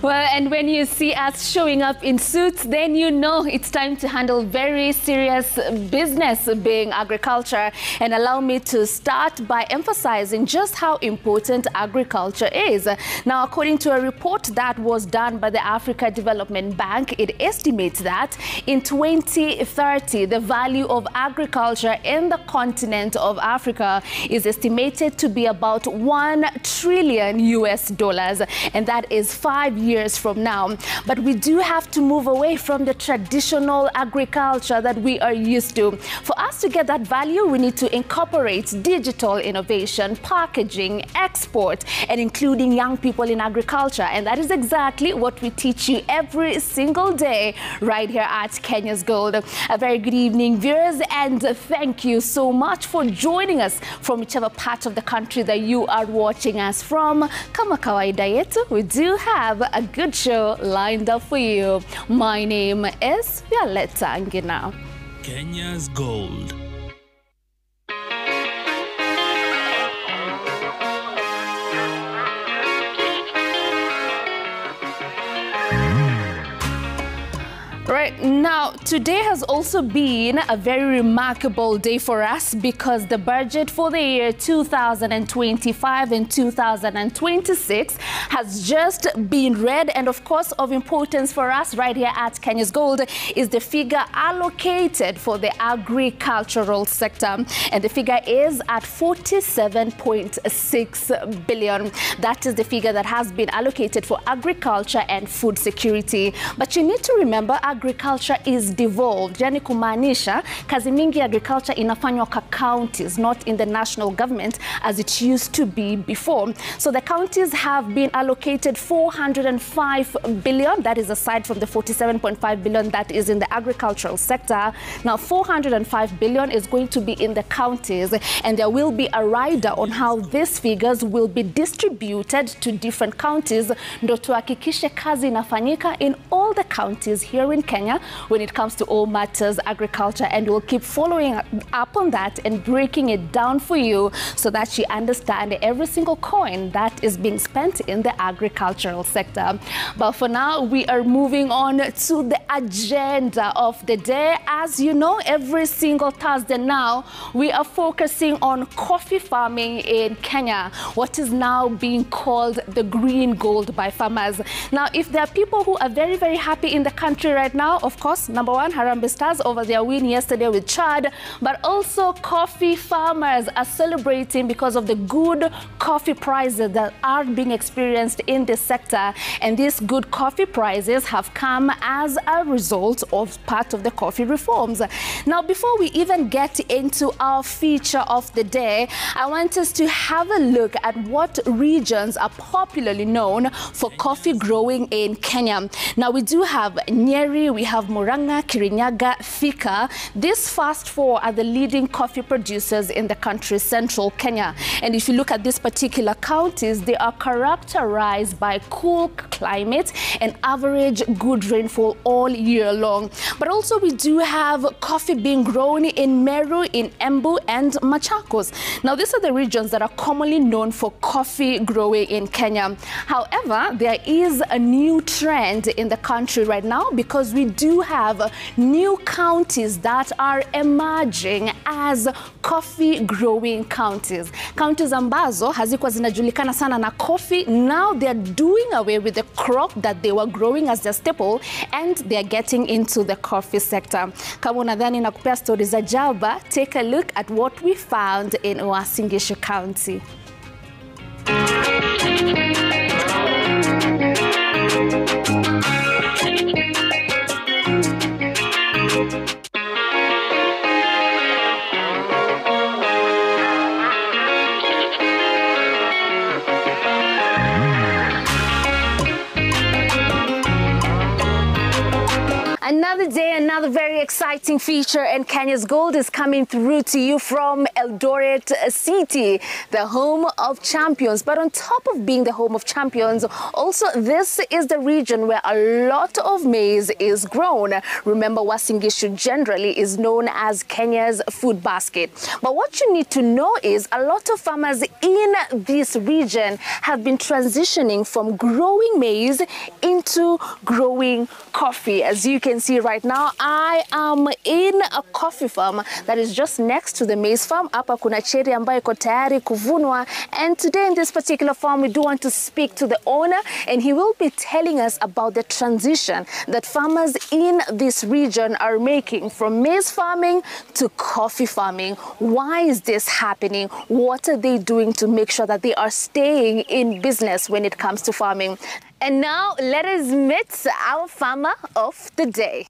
Well, and when you see us showing up in suits, then you know it's time to handle very serious business, being agriculture. And allow me to start by emphasizing just how important agriculture is. Now, according to a report that was done by the Africa Development Bank, it estimates that in 2030, the value of agriculture in the continent of Africa is estimated to be about $1 trillion US, and that is 5 years from now. But we do have to move away from the traditional agriculture that we are used to. For us to get that value, we need to incorporate digital innovation, packaging, export, and including young people in agriculture. And that is exactly what we teach you every single day right here at Kenya's Gold. A very good evening, viewers, and thank you so much for joining us from whichever part of the country that you are watching us from. Kama kawaida yetu, we do have a good show lined up for you. My name is Violetta Ngina. Kenya's Gold. Right now, today has also been a very remarkable day for us because the budget for the year 2025 and 2026 has just been read. And of course, of importance for us right here at Kenya's Gold is the figure allocated for the agricultural sector. And the figure is at 47.6 billion. That is the figure that has been allocated for agriculture and food security. But you need to remember, agriculture is devolved. Yani kumaanisha kazi mingi agriculture inafanywa kwa counties, not in the national government as it used to be before. So the counties have been allocated 405 billion. That is aside from the 47.5 billion that is in the agricultural sector. Now 405 billion is going to be in the counties, and there will be a rider on how these figures will be distributed to different counties. Ndo tuhakikishe kazi inafanyika in all the counties here in Kenya when it comes to all matters agriculture, and we'll keep following up on that and breaking it down for you so that you understand every single coin that is being spent in the agricultural sector. But for now, we are moving on to the agenda of the day. As you know, every single Thursday now, we are focusing on coffee farming in Kenya, what is now being called the green gold by farmers. Now, if there are people who are very, very happy in the country right now, of course, number one, Harambee Stars over their win yesterday with Chad, but also coffee farmers are celebrating because of the good coffee prices that are being experienced in this sector. And these good coffee prices have come as a result of part of the coffee reforms. Now, before we even get into our feature of the day, I want us to have a look at what regions are popularly known for coffee growing in Kenya. Now, we do have Nyeri, we have Murang'a, Kirinyaga, Thika. These first four are the leading coffee producers in the country's central Kenya. And if you look at these particular counties, they are characterized by cool climate and average good rainfall all year long. But also we do have coffee being grown in Meru, in Embu, and Machakos. Now, these are the regions that are commonly known for coffee growing in Kenya. However, there is a new trend in the country right now because we do have new counties that are emerging as coffee growing counties. Counties ambazo hazikuwa zinajulikana sana na coffee, now they're doing away with the crop that they were growing as their staple, and they're getting into the coffee sector. Kama unadhani nakupea stories za jaba, take a look at what we found in Uasin Gishu County. Another day, Another very exciting feature, and Kenya's Gold is coming through to you from Eldoret City, the home of champions. But on top of being the home of champions, also this is the region where a lot of maize is grown. Remember, Uasin Gishu generally is known as Kenya's food basket. But what you need to know is a lot of farmers in this region have been transitioning from growing maize into growing coffee. As you can see right now, I am in a coffee farm that is just next to the maize farm. Hapa kuna cherry ambayo iko tayari kuvunwa, and today in this particular farm we do want to speak to the owner, and he will be telling us about the transition that farmers in this region are making from maize farming to coffee farming. Why is this happening? What are they doing to make sure that they are staying in business when it comes to farming? And now let us meet our farmer of the day.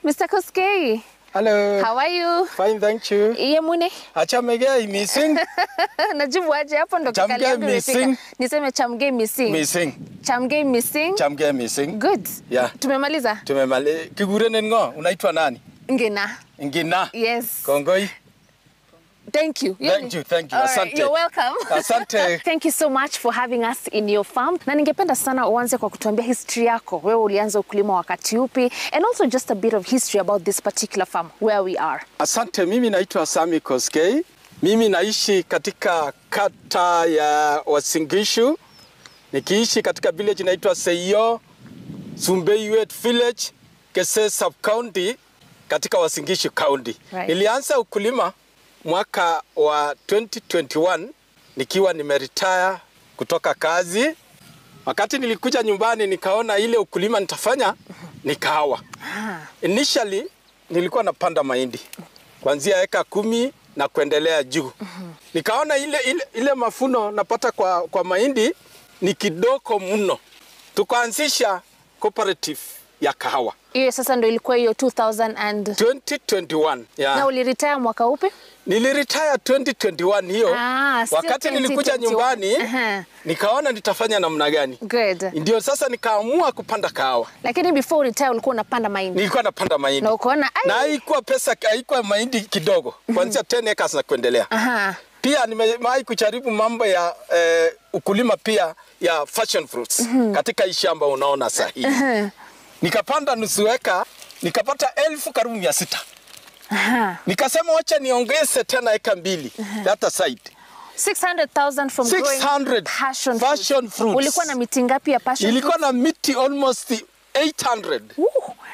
Mr. Koskei. Hello. How are you? Fine, thank you. Iye mune? Chamgei missing. Najibu aje hapo ndo kikali yangu imefika. Niseme chamgei missing. Missing. Chamgei missing. Chamgei missing. Good. Yeah. Tumemaliza? Tumemaliza. Kigurene ngo, unaitwa nani? Ngina. Ngina. Yes. Kongoi. Thank you. Thank you. Asante. Right, you're welcome. Asante. Thank you so much for having us in your farm. Na ningependa sana uanze kwa kutuambia history yako. Wewe ulianza ukulima wakati upi? And also just a bit of history about this particular farm, where we are. Asante. Mimi naitwa Sami Koskei. Mimi naishi katika kata ya Uasin Gishu. Nikiishi katika village inaitwa Seyo, Sumbeyuet Village, Kese Sub-County, katika Uasin Gishu County. Right. Nilianza ukulima mwaka wa 2021 nikiwa nimeretire kutoka kazi. Wakati nilikuja nyumbani nikaona ile ukulima nitafanya ni kahawa. Initially nilikuwa napanda mahindi kuanzia eka 10 na kuendelea juu. Nikaona ile mafuno napata kwa mahindi ni kidogo mno. Tukaanzisha cooperative ya kahawa. Hiyo sasa ndio ilikuwa hiyo 2021. Yeah. Na uliretire mwaka upi? Niliretire 2021 hiyo. Wakati nilikuja nyumbani nikaona nitafanya namna gani. Good. Ndio sasa nikaamua kupanda kahawa. Lakini before retire ulikuwa unapanda mahindi? Nilikuwa napanda mahindi. Na ukaona na haikuwa pesa, haikuwa mahindi kidogo. Kuanzia 10 acres na kuendelea. Pia nimewahi kujaribu mambo ya ukulima pia ya fashion fruits katika hii shamba unaona sahihi. Nikapanda nusu eka, nikapata 1600. Nikasema wacha niongeze tena eka 2 that side. 600,000 from growing passion fruits. Ulikuwa na miti ngapi ya passion fruits? Nilikuwa na miti almost 800.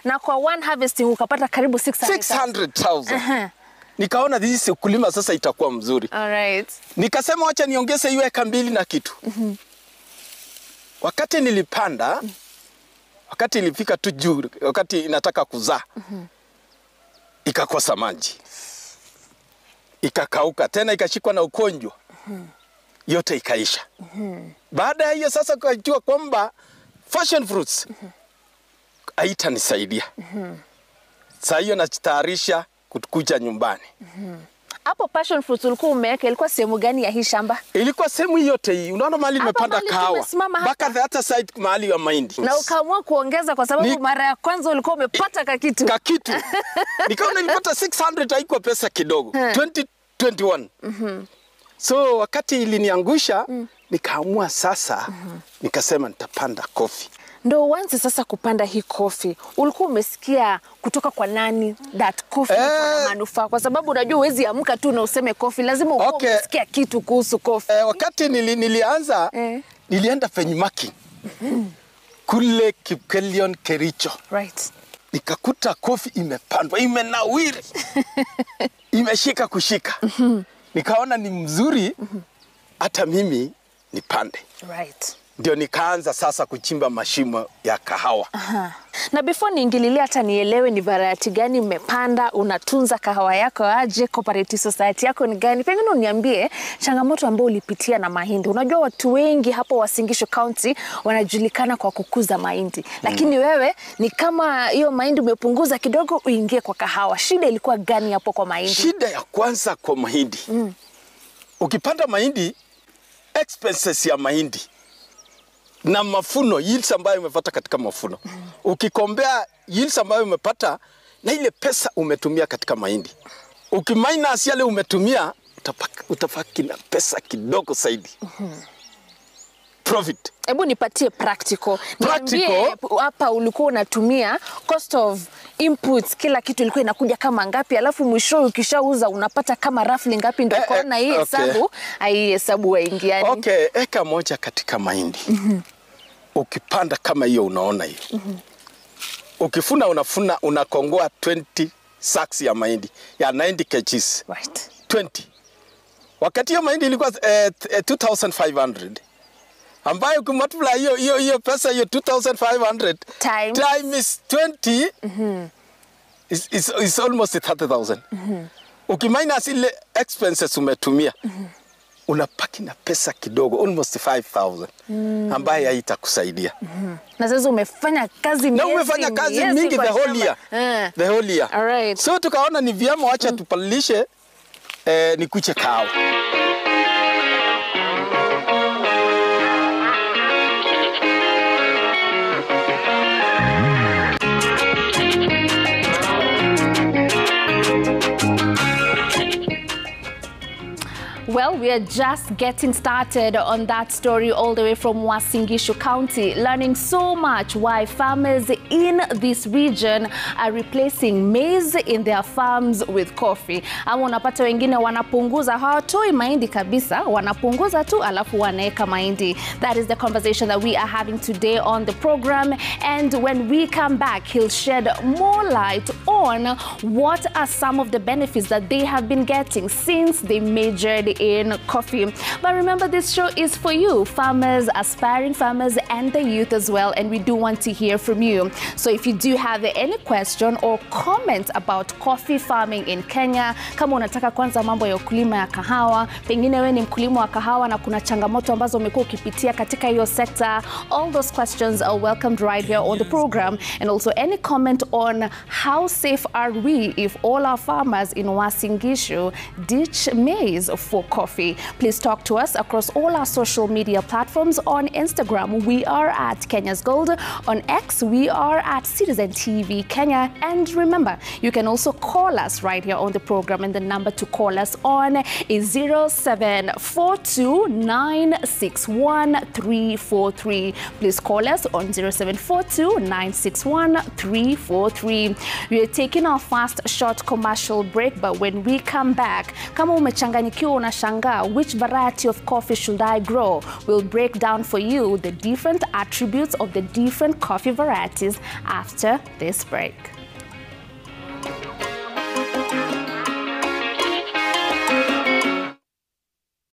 Na kwa one harvesting ukapata karibu 600,000. Nikaona this ukulima sasa itakuwa mzuri. All right. Nikasema wacha niongeze hiyo eka 2 na kitu. Wakati nilipanda, wakati ilifika tu juu, wakati inataka kuzaa, ikakosa maji. Ikakauka, tena ikashikwa na ugonjwa. Yote ikaisha. Baada ya hiyo sasa kujua kwamba fashion fruits haitanisaidia. Sasa hiyo najitayarisha kuja nyumbani. Hapo passion fruits ulikuwa umeweka, ilikuwa sehemu gani ya hii shamba? Ilikuwa sehemu yote hii. Unaona mahali nimepanda kahawa. Mpaka the other side mahali ya mahindi. Na ukaamua kuongeza kwa sababu mara ya kwanza ulikuwa umepata kakitu. Kakitu. Nikaona nilipata 600, haikuwa pesa kidogo. 2021. So wakati iliniangusha, nikaamua sasa, nikasema nitapanda coffee. Ndo uanze sasa kupanda hii coffee. Ulikuwa umesikia kutoka kwa nani that coffee ina manufaa? Kwa sababu unajua huwezi amka tu na useme coffee, lazima umesikia kitu kuhusu coffee. Wakati nilianza, nilienda benchmarking kule Kipkelion Kericho. Right. Nikakuta coffee imepandwa, imenawiri. Imeshika kushika. Nikaona ni mzuri hata mimi nipande. Right. Ndio nikaanza sasa kuchimba mashimo ya kahawa. Na before niingililie hata nielewe ni variety gani mmepanda, unatunza kahawa yako aje, cooperative society yako ni gani? Pengine uniambie changamoto ambayo ulipitia na mahindi. Unajua watu wengi hapo Uasin Gishu County wanajulikana kwa kukuza mahindi. Lakini wewe ni kama hiyo mahindi umepunguza kidogo uingie kwa kahawa. Shida ilikuwa gani hapo kwa mahindi? Shida ya kwanza kwa mahindi. Ukipanda mahindi, expenses ya mahindi na mafuno, yields ambayo umepata katika mafuno. Ukikombea yields ambayo umepata na ile pesa umetumia katika mahindi. Ukiminus yale umetumia, utafaki na pesa kidogo zaidi. Profit. Hebu nipatie practical. Niambie hapa ulikuwa unatumia cost of inputs, kila kitu ilikuwa inakuja kama ngapi, alafu mwisho ukishauza unapata kama roughly ngapi, ndio kuona hii hesabu, hii hesabu waingiani. Okay, eka moja katika mahindi. Ukipanda kama hiyo unaona hiyo. Ukifuna unakongoa 20 sacks ya mahindi ya 90 kgs. Right. 20. Wakati hiyo mahindi ilikuwa 2500. Ambayo kumultiply hiyo pesa hiyo 2500 times 20 is almost 30,000. Ukiminus ile expenses umetumia, unapaki na pesa kidogo almost 5,000 ambayo haitakusaidia. Na sasa umefanya kazi mingi. Na umefanya kazi mingi the whole year. The whole year. Alright. So tukaona ni vyema wacha tupalishe nikuche kahawa. Well, we are just getting started on that story all the way from Uasin Gishu County, learning so much why farmers in this region are replacing maize in their farms with coffee. Ama unapata wengine wanapunguza, hawatoi mahindi kabisa, wanapunguza tu alafu wanaeka mahindi. That is the conversation that we are having today on the program, and when we come back, he'll shed more light on what are some of the benefits that they have been getting since they majored in coffee. But remember, this show is for you, farmers, aspiring farmers, and the youth as well, and we do want to hear from you. So if you do have any question or comment about coffee farming in Kenya, kama unataka kwanza mambo ya ukulima ya kahawa, pengine wewe ni mkulima wa kahawa na kuna changamoto ambazo umekuwa ukipitia katika hiyo sector, all those questions are welcomed right here on the program. And also any comment on how safe are we if all our farmers in Uasin Gishu ditch maize for coffee. Please talk to us across all our social media platforms. On Instagram, we are at Kenya's Gold. On X, we are at Citizen TV Kenya. And remember, you can also call us right here on the program, and the number to call us on is 0742-961-343. Please call us on 0742-961-343. We are taking our fast short commercial break, but when we come back, kama umechanganyikiwa unashangaa which variety of coffee should I grow, we'll break down for you the different attributes of the different coffee varieties after this break.